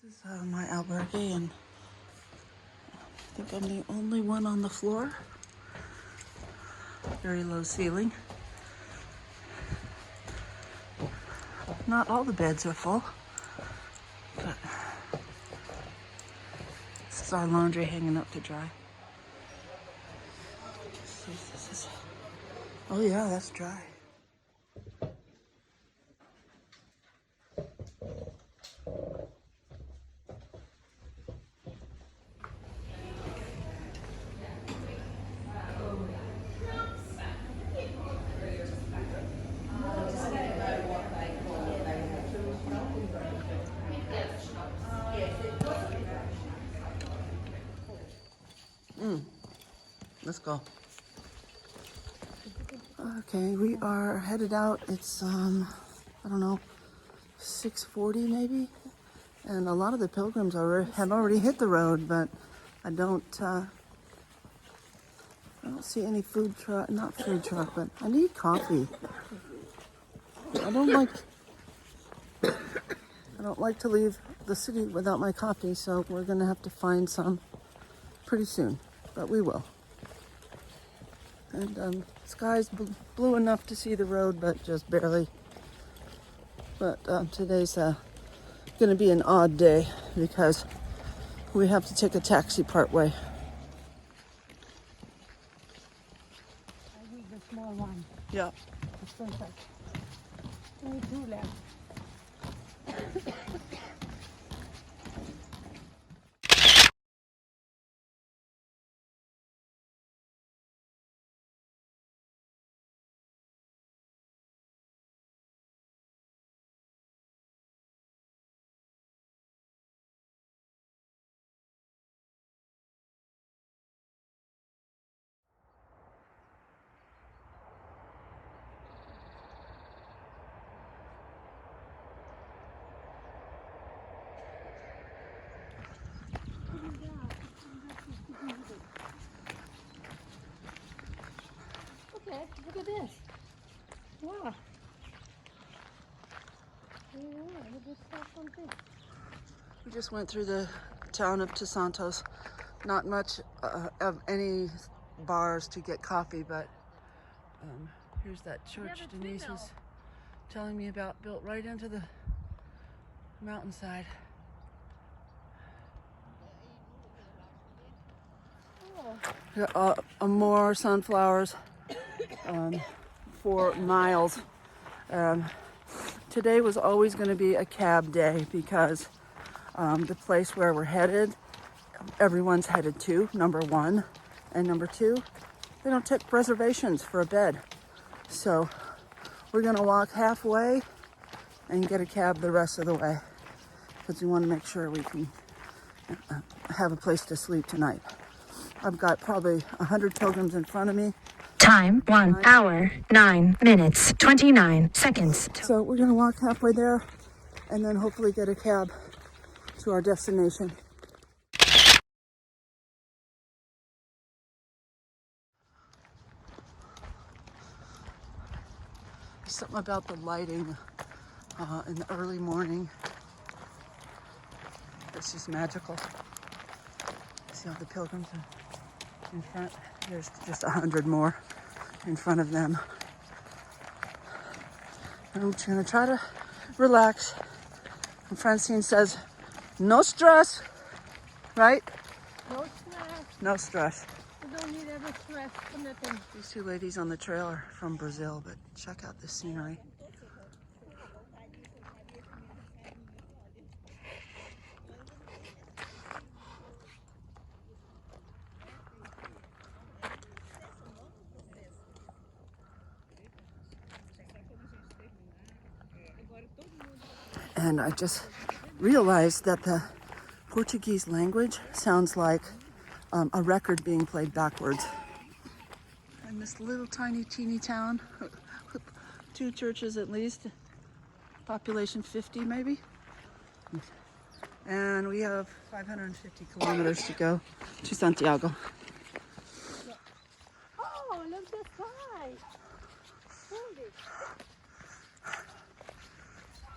This is my albergue, and I think I'm the only one on the floor. Very low ceiling. Not all the beds are full, but this is our laundry hanging up to dry. Let's see if this is... Oh yeah, that's dry. Let's go. Okay, we are headed out. It's I don't know, 6:40 maybe, and a lot of the pilgrims have already hit the road, but I don't see any food truck. Not food truck, but I need coffee. I don't like to leave the city without my coffee, so we're gonna have to find some pretty soon, but we will. And sky's blue enough to see the road, but just barely. But today's gonna be an odd day because we have to take a taxi part way. I need the small one. Yeah. It's perfect. Only two left. Okay, look at this. Wow. We just went through the town of Santos. Not much of any bars to get coffee, but here's that church Denise was telling me about, built right into the mountainside. More sunflowers for miles. Today was always going to be a cab day because the place where we're headed, everyone's headed to, number one. And number two, they don't take reservations for a bed. So we're going to walk halfway and get a cab the rest of the way because we want to make sure we can have a place to sleep tonight. I've got probably 100 pilgrims in front of me. Time, 1 hour, 9 minutes, 29 seconds. So we're gonna walk halfway there and then hopefully get a cab to our destination. There's something about the lighting in the early morning. It's just magical. See all the pilgrims are in front. There's just 100 more in front of them. I'm just gonna try to relax. And Francine says, no stress, right? No stress. No stress. You don't need ever stress for nothing. These two ladies on the trail are from Brazil, but check out the scenery. And I just realized that the Portuguese language sounds like a record being played backwards. And this little tiny teeny town, 2 churches at least, population 50 maybe. And we have 550 kilometers to go to Santiago. Oh, look at the sky. Holy.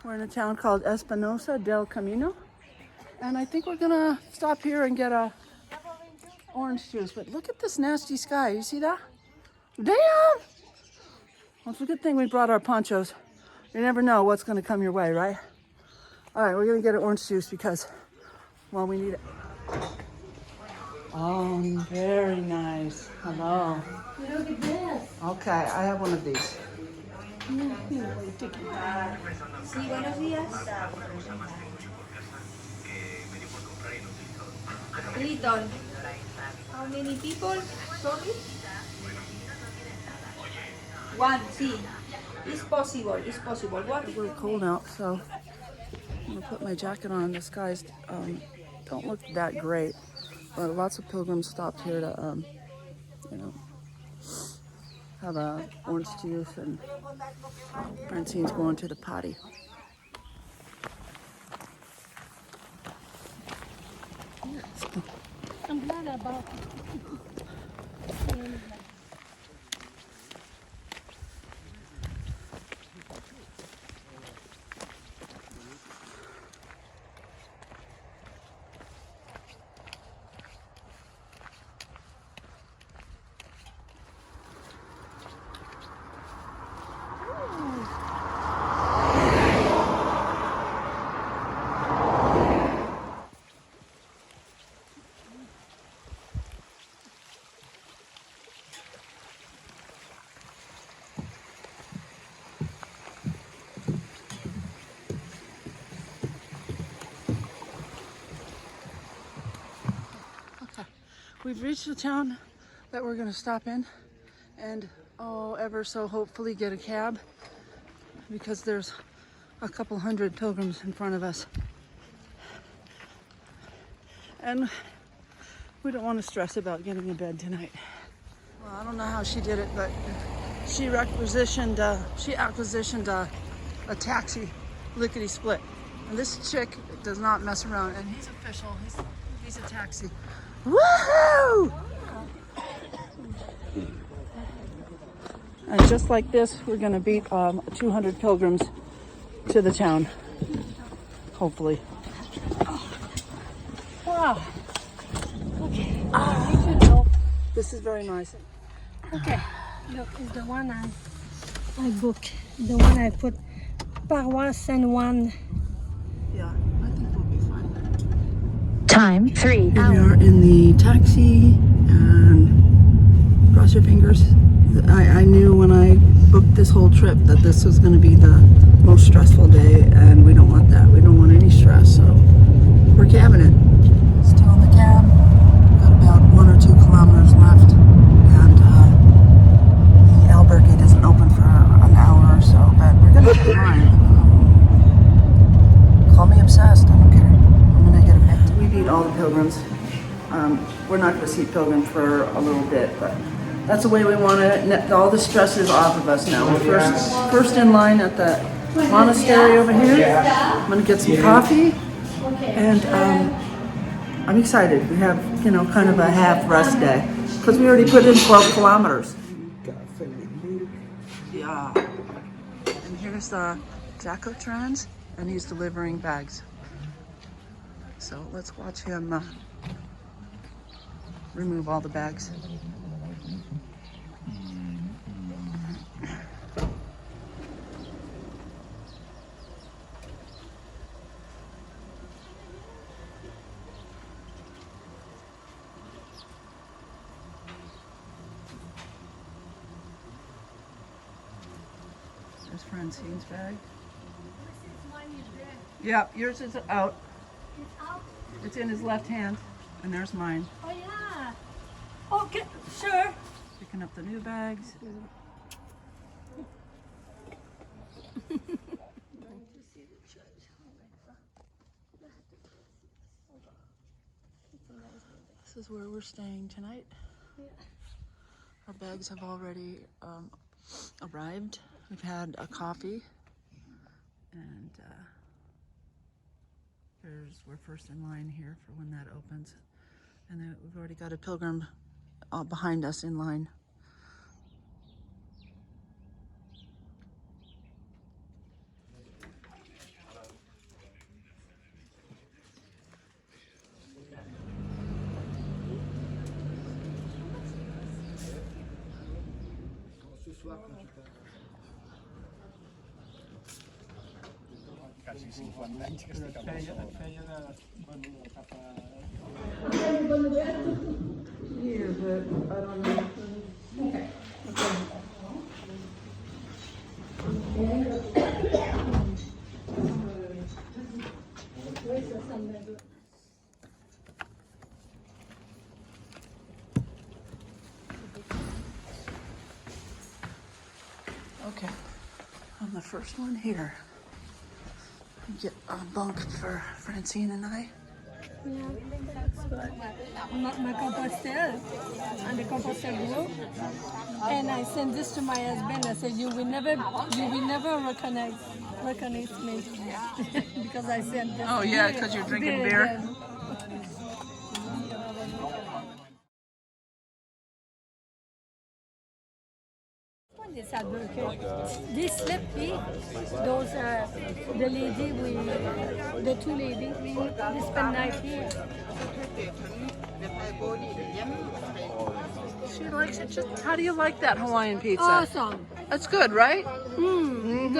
We're in a town called Espinosa del Camino, And I think we're gonna stop here and get a orange juice. But look at this nasty sky. You see that? Damn! Well, it's a good thing we brought our ponchos. You never know what's gonna come your way, right? All right, we're gonna get an orange juice because, well, we need it. Oh, very nice. Hello. Look at this. Okay, I have one of these. Sí, buenos días. Little. How many people? Sorry? One, sí. It's possible, it's possible. What? It's really cold out, so I'm gonna put my jacket on. The skies don't look that great, but lots of pilgrims stopped here to, you know, have a orange juice, and Francine's going to the potty. I'm glad about Okay, we've reached the town that we're gonna stop in, and ever so hopefully get a cab, because there's a couple hundred pilgrims in front of us. And we don't want to stress about getting a bed tonight. Well, I don't know how she did it, but she acquisitioned a taxi, lickety split. And this chick does not mess around, and he's official. He's a taxi. Woohoo! And just like this, we're gonna beat 200 pilgrims to the town, hopefully. wow. Okay. This is very nice. Okay. Look, it's the one I book. The one I put paroisse and one. Yeah, I think we'll be fine. Time 3 Here we hours. are in the taxi, and cross your fingers. I knew when I booked this whole trip that this was going to be the most stressful day, and we don't want that. We don't want any stress, so we're cabbing it. Still in the cab. Got about 1 or 2 kilometers left, and the albergue doesn't open for an hour or so, but we're going to get mine. Call me obsessed, I don't care. I'm going to get a bit. We beat all the pilgrims. We're not going to see pilgrim for a little bit, but that's the way we want it. All the stress is off of us now. We're first in line at the monastery over here. I'm going to get some coffee, and I'm excited. We have, kind of a half rest day, because we already put in 12 kilometers. Yeah. And here's the Jacotrans, and he's delivering bags. So let's watch him remove all the bags. There's Francine's bag. Yeah, yours is out. It's out. It's in his left hand, and there's mine. Oh yeah. Okay, sure. Picking up the new bags. This is where we're staying tonight. Our bags have already arrived. We've had a coffee, and we're first in line here for when that opens. And then we've already got a pilgrim behind us in line. Here, but I don't know. Okay, I'm the first one here. Get a bunk for Francine and I. Yeah, that's good. My compostel, and the compostel group. And I sent this to my husband. I said, you will never recognize me because I sent this. Oh yeah, because you're drinking beer. This albergue. They slept here. Those the lady the two ladies, they spend night here. She likes it. Just how do you like that Hawaiian pizza? Awesome. That's good, right? Good.